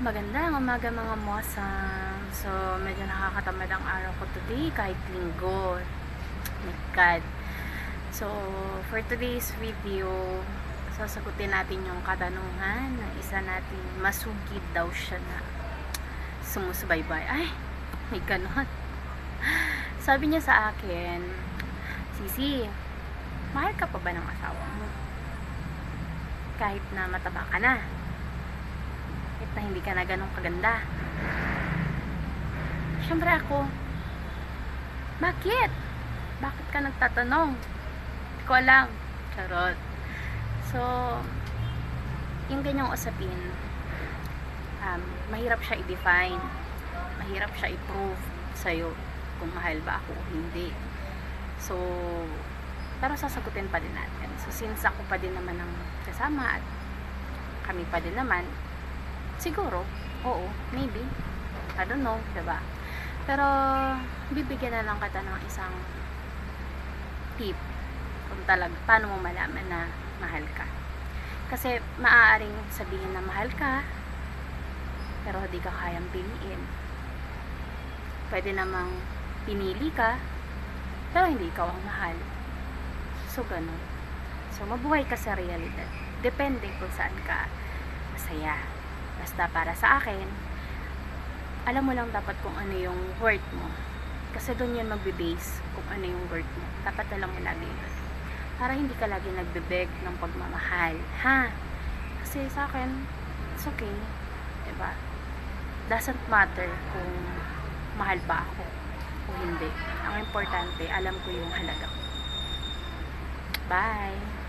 Magandang umaga mga mosang. So, medyo nakakatamad ang araw ko today kahit linggo. My God. So, for today's video, sasagutin natin yung katanungan ng isa nating masugid daw siya na sumusubaybay. Ay, may ganon. Sabi niya sa akin, Sisi, mahal ka pa ba ng asawa mo? Kahit na mataba ka na. Na hindi ka na ganun kaganda. Siyempre ako, bakit? Bakit ka nagtatanong? Hindi ko alam. Charot. So, yung ganyang usapin, mahirap siya i-define. Mahirap siya i-prove sa'yo kung mahal ba ako o hindi. So, pero sasagutin pa din natin. So, since ako pa din naman ang kasama at kami pa din naman, siguro, oo, maybe. I don't know, diba? Pero, bibigyan na lang kita ng isang tip kung paano mo malaman na mahal ka. Kasi, maaaring sabihin na mahal ka, pero hindi ka kayang piliin. Pwede namang pinili ka, pero hindi ikaw ang mahal. So, ganun. So, mabuhay ka sa realidad. Depende kung saan ka masaya. Basta para sa akin, alam mo lang dapat kung ano yung worth mo. Kasi doon yan magbe-base kung ano yung worth mo. Dapat alam mo lagi yun. Para hindi ka lagi nagbe-beg ng pagmamahal. Ha? Kasi sa akin, it's okay. Diba? Doesn't matter kung mahal ba ako o hindi. Ang importante, alam ko yung halaga ko. Bye!